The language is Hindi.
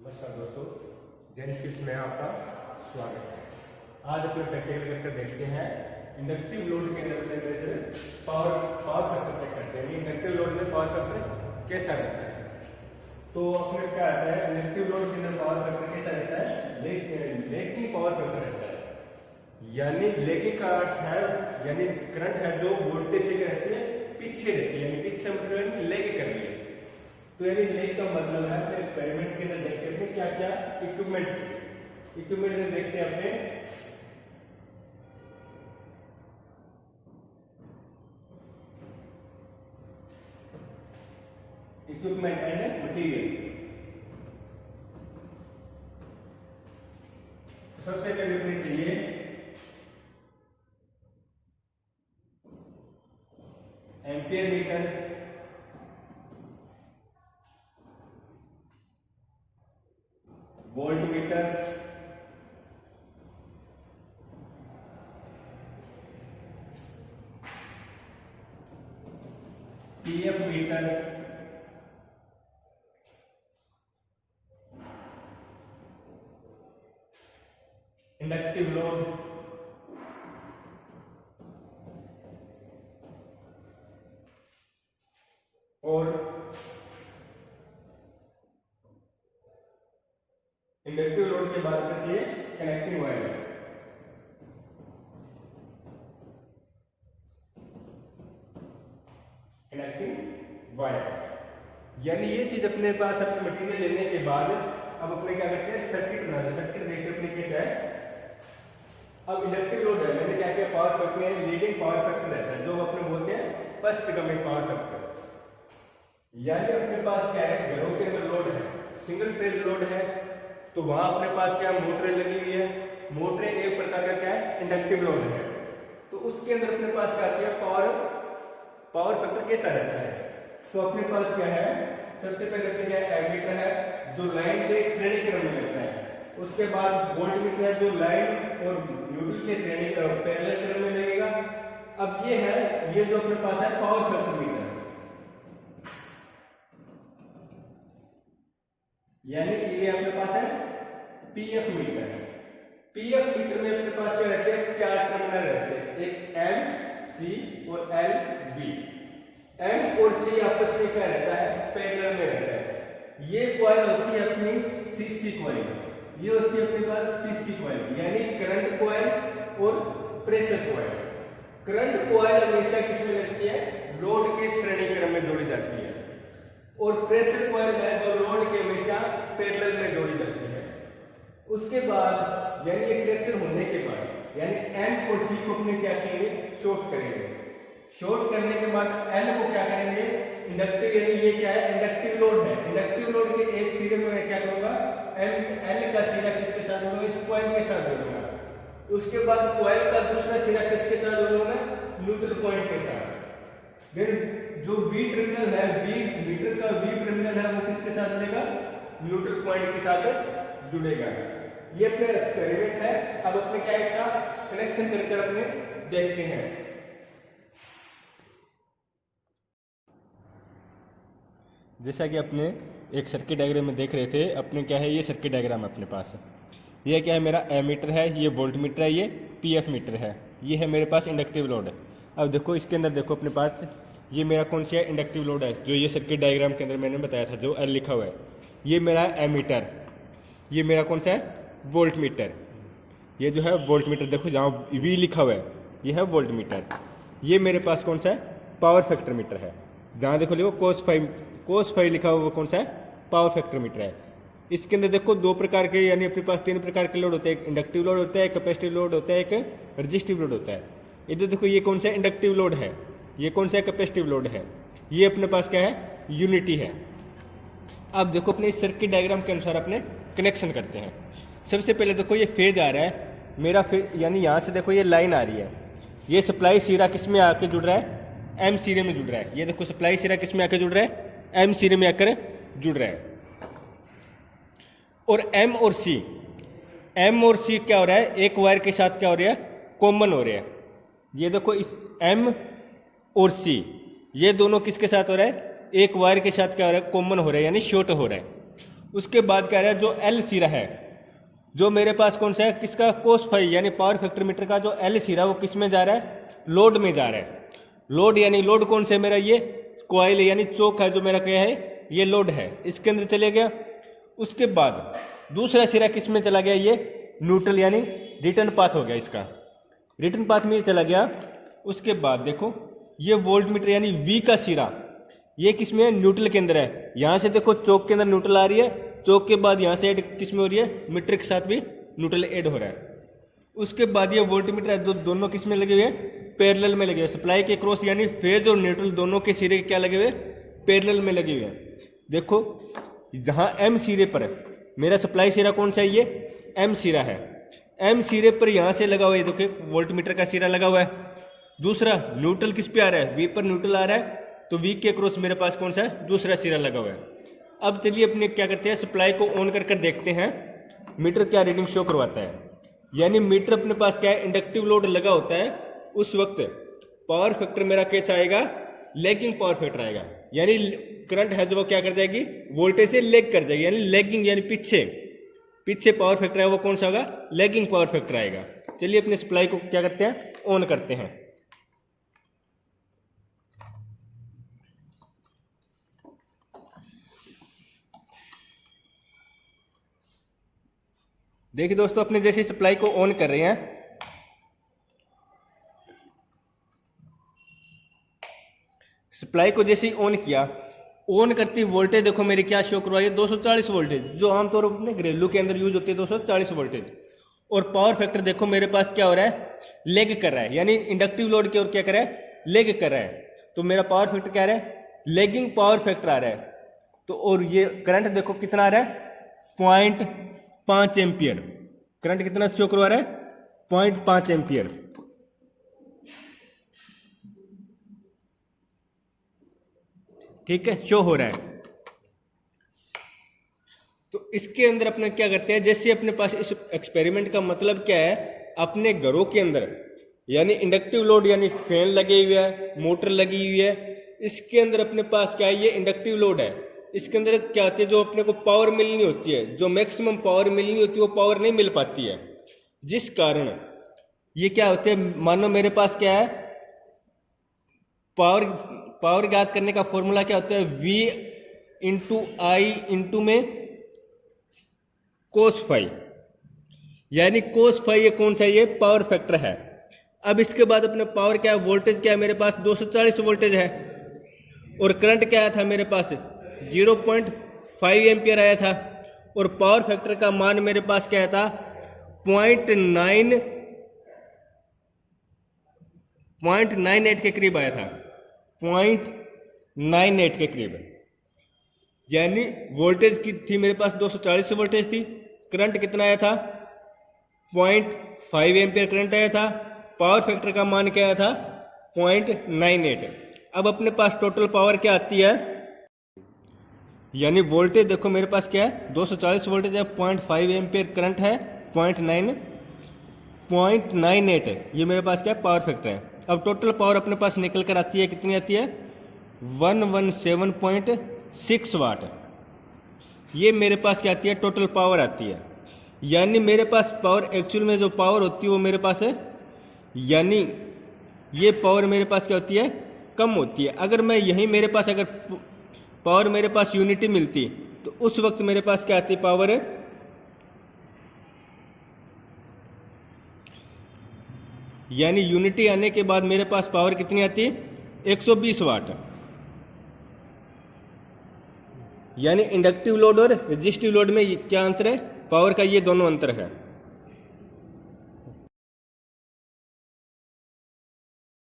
नमस्कार दोस्तों, जैन स्किल्स में आपका स्वागत है। आज अपने प्रैक्टिकल करके देखते हैं इंडक्टिव लोड के अंदर पावर फैक्टर चेक करते हैं। इंडक्टिव लोड में पावर फैक्टर कैसा रहता है। तो अपने क्या आता है, इंडक्टिव लोड के अंदर पावर फैक्टर कैसा रहता है, लेकिंग पावर फैक्टर रहता है। यानी लेकिंग का अर्थ है, यानी करंट है जो वोल्टेज से रहती है पीछे रहती है, यानी पीछे मतलब लेग कर रही है। तो यानी लेग का मतलब है अपने एक्सपेरिमेंट के अंदर देखते हैं क्या क्या इक्विपमेंट में देखते हैं अपने इक्विपमेंट एंड मटेरियल। सबसे पहले अपने चाहिए ampere meter, volt meter, PF meter, inductive load, और इंडक्टिव लोड के बाद बचिए कनेक्टिंग वायर। यानी ये चीज अपने पास अपने मटेरियल लेने के बाद अब अपने क्या करते हैं, सर्किट बनाते हैं। सर्किट देखते अपने कैसे है। अब इंडक्टिव लोड है, मैंने क्या किया, पावर फैक्टर में लीडिंग पावर फैक्टर रहता है जो अपने बोलते हैं फर्स्ट कमिंग पावर फैक्टर। यानी अपने पास क्या है, घरों के अंदर लोड है, सिंगल फेज लोड है, तो वहां अपने पास क्या मोटरें लगी हुई है। मोटरें एक प्रकार का क्या है, इंडक्टिव लोड है। तो उसके अंदर अपने पास क्या आती है, पावर फैक्टर कैसा रहता है। तो अपने पास क्या है, सबसे पहले अपने क्या है, एमीटर है जो लाइन के श्रेणी क्रम में लगता है। उसके बाद वोल्ट मीटर है जो लाइन और न्यूट्रल के श्रेणी पैरेलल क्रम में लगेगा। अब ये है, ये जो अपने पास है पावर फैक्टर मीटर, यानी ये अपने पास है पीएफ मीटर। पीएफ मीटर में अपने पास क्या रहते हैं, चार टर्मिनल रहते हैं, एक एम, सी और एल, वी। एम और सी आपस में क्या रहता है, पैरेलल में रहता है। ये कॉइल होती है अपनी सीसी कॉइल, ये होती है अपने पास पीसी कॉइल, यानी करंट कॉइल और प्रेशर कॉइल। करंट कॉइल हमेशा किसमें लगती है, लोड के श्रेणी क्रम में जोड़ी जाती है, और प्रेशर कॉइल है जो लोड के हमेशा पैरेलल में जोड़ी जाती है। उसके बाद यानी ये कनेक्शन होने के बाद यानी एम और सी को अपने क्या करेंगे, शॉर्ट करेंगे। शॉर्ट करने के बाद एल को क्या करेंगे, इंडक्टिव, यानी ये क्या है, इंडक्टिव लोड है। इंडक्टिव लोड के एक सिरे में मैं क्या करूंगा, एल का सिरा किसके साथ जोड़ूंगा, इस कॉइल के साथ जोड़ूंगा। उसके बाद कॉइल का दूसरा सिरा किसके साथ जोड़ूंगा, न्यूट्रल पॉइंट के साथ। फिर जो बी टर्मिनल है, बी मीटर का बी टर्मिनल है, वो किसके साथ जुड़ेगा, न्यूट्रल पॉइंट के साथ जुड़ेगा। ये अपने एक्सपेरिमेंट है। अब अपने क्या इसका कनेक्शन करके अपने देखते हैं। जैसा कि अपने एक सर्किट डायग्राम में देख रहे थे, अपने क्या है, ये सर्किट डायग्राम अपने पास है। ये क्या है, मेरा एमीटर है, ये वोल्ट मीटर है, ये पीएफ मीटर है, ये है मेरे पास इंडक्टिव लोड है। अब देखो इसके अंदर देखो अपने पास ये मेरा कौन सा इंडक्टिव लोड है, जो ये सर्किट डायग्राम के अंदर मैंने बताया था, जो एल लिखा हुआ है। ये मेरा एमीटर, ये मेरा कौन सा है, वोल्ट मीटर। ये जो है वोल्ट मीटर, देखो जहाँ वी लिखा हुआ है, ये है वोल्ट मीटर। ये मेरे पास कौन सा है, पावर फैक्टर मीटर है, जहाँ देखो लिखो cos 5 लिखा हुआ, वो कौन सा है, पावर फैक्टर मीटर है। इसके अंदर देखो दो प्रकार के, यानी अपने पास तीन प्रकार के लोड होते हैं, एक इंडक्टिव लोड होता है, एक कैपेसिटिव लोड होता है, एक रेजिस्टिव लोड होता है। इधर देखो ये कौन सा इंडक्टिव लोड है, ये कौन सा कैपेसिटिव लोड है, ये अपने पास क्या है, यूनिटी है। अब देखो अपने इस सर्किट डायग्राम के अनुसार अपने कनेक्शन करते हैं। सबसे पहले देखो ये फेज आ रहा है मेरा, यानी यहाँ से देखो ये लाइन आ रही है, ये सप्लाई सिरा किस में आके जुड़ रहा है, एम सिरे में जुड़ रहा है। ये देखो सप्लाई सिरा किस में आके जुड़ रहा है, एम सिरे में आकर जुड़ रहा है। और एम और सी क्या हो रहा है, एक वायर के साथ क्या हो रहा है, कॉमन हो रहा है। ये देखो इस एम और सी, ये दोनों किसके साथ हो रहा है, एक वायर के साथ क्या हो रहा है, कॉमन हो रहा है, यानी शॉर्ट हो रहा है। उसके बाद कह रहा है जो एल सिरा है, जो मेरे पास कौन सा है, किसका, कोस फाई यानी पावर फैक्टर मीटर का जो एल सिरा वो किस में जा रहा है, लोड में जा रहा है। लोड यानी लोड कौन से मेरा, ये कॉइल यानी चोक है जो मेरा क्या है, ये लोड है, इसके अंदर चले गया। उसके बाद दूसरा सिरा किस में चला गया, ये न्यूट्रल यानी रिटर्न पाथ हो गया, इसका रिटर्न पाथ में ये चला गया। उसके बाद देखो ये वोल्ट मीटर यानी वी का सिरा ये किस में है, न्यूट्रल के अंदर है। यहाँ से देखो चौक के अंदर न्यूट्रल आ रही है, चौक के बाद यहाँ से ऐड किस में हो रही है, मीटर के साथ भी न्यूट्रल ऐड हो रहा है। उसके बाद ये वोल्ट मीटर है, दोनों किस में लगे हुए हैं, पैरेलल में लगे हुए। सप्लाई के क्रॉस यानी फेज और न्यूट्रल दोनों के सिरे क्या लगे हुए, पैरेलल में लगे हुए हैं। देखो जहाँ एम सिरे पर मेरा सप्लाई सिरा कौन सा है, ये एम सिरा है। एम सिरे पर यहाँ से लगा हुआ है, देखो वोल्ट मीटर का सिरा लगा हुआ है। दूसरा न्यूट्रल किस पे आ रहा है, वी पर न्यूट्रल आ रहा है, तो वी के क्रॉस मेरे पास कौन सा है, दूसरा सिरा लगा हुआ है। अब चलिए अपने क्या करते हैं, सप्लाई को ऑन कर देखते हैं मीटर क्या रीडिंग शो करवाता है। यानी मीटर अपने पास क्या है, इंडक्टिव लोड लगा होता है, उस वक्त पावर फैक्टर मेरा कैसा आएगा, लैगिंग पावर फैक्टर आएगा। यानी करंट है जो वो क्या कर जाएगी, वोल्टेज से लेग कर जाएगी, यानी लैगिंग यानी पीछे पावर फैक्टर है वो कौन सा होगा, लैगिंग पावर फैक्टर आएगा। चलिए अपने सप्लाई को क्या करते हैं, ऑन करते हैं। देखिए दोस्तों अपने जैसे सप्लाई को ऑन कर रहे हैं, सप्लाई को जैसे ही ऑन किया, ऑन करती वोल्टेज देखो मेरी क्या शो करवाई है, 240 वोल्टेज, जो आमतौर पर अपने घरेलू के अंदर यूज होती है 240 वोल्टेज। और पावर फैक्टर देखो मेरे पास क्या हो रहा है, लेग कर रहा है, यानी इंडक्टिव लोड की ओर क्या कर रहा है, लेग कर रहा है। तो मेरा पावर फैक्टर क्या आ रहा है, लेगिंग पावर फैक्टर आ रहा है। तो और ये करंट देखो कितना आ रहा है, 0.5 एम्पियर। करंट कितना शो करवा रहा है, 0.5 एम्पियर। ठीक है, शो हो रहा है। तो इसके अंदर अपने क्या करते हैं, जैसे अपने पास इस एक्सपेरिमेंट का मतलब क्या है, अपने घरों के अंदर यानी इंडक्टिव लोड यानी फैन लगे हुए है, मोटर लगी हुई है, इसके अंदर अपने पास क्या है, ये इंडक्टिव लोड है। इसके अंदर क्या होती है, जो अपने को पावर मिलनी होती है, जो मैक्सिमम पावर मिलनी होती है वो पावर नहीं मिल पाती है, जिस कारण ये क्या होते हैं, मानो मेरे पास क्या है, पावर ज्ञात करने का फॉर्मूला क्या होता है, V इंटू आई इंटू में कोस फाई, यानी कोस फाई ये कौन सा, ये पावर फैक्टर है। अब इसके बाद अपने पावर क्या है, वोल्टेज क्या है, मेरे पास 240 वोल्टेज है, और करंट क्या आया था मेरे पास 0.5 एम्पियर आया था, और पावर फैक्टर का मान मेरे पास क्या था, 0.98 के करीब आया था, 0.98 के करीब। यानी वोल्टेज की थी मेरे पास 240 वोल्टेज थी, करंट कितना आया था, 0.5 एम्पियर करंट आया था, पावर फैक्टर का मान क्या आया था, 0.98। अब अपने पास टोटल पावर क्या आती है, यानी वोल्टेज देखो मेरे पास क्या है, 240 वोल्टेज है, 0.5 एम्पियर करंट है, 0.98 है, ये मेरे पास क्या है, पावर फैक्टर है। अब टोटल पावर अपने पास निकल कर आती है, कितनी आती है, 117.6 वाट। ये मेरे पास क्या आती है, टोटल पावर आती है। यानी मेरे पास पावर एक्चुअल में जो पावर होती है वो मेरे पास है, यानी ये पावर मेरे पास क्या होती है, कम होती है। अगर मैं यही मेरे पास अगर पावर मेरे पास यूनिटी मिलती तो उस वक्त मेरे पास क्या आती, पावर है, यानी यूनिटी आने के बाद मेरे पास पावर कितनी आती है, 120 वाट। यानी इंडक्टिव लोड और रेजिस्टिव लोड में क्या अंतर है, पावर का ये दोनों अंतर है।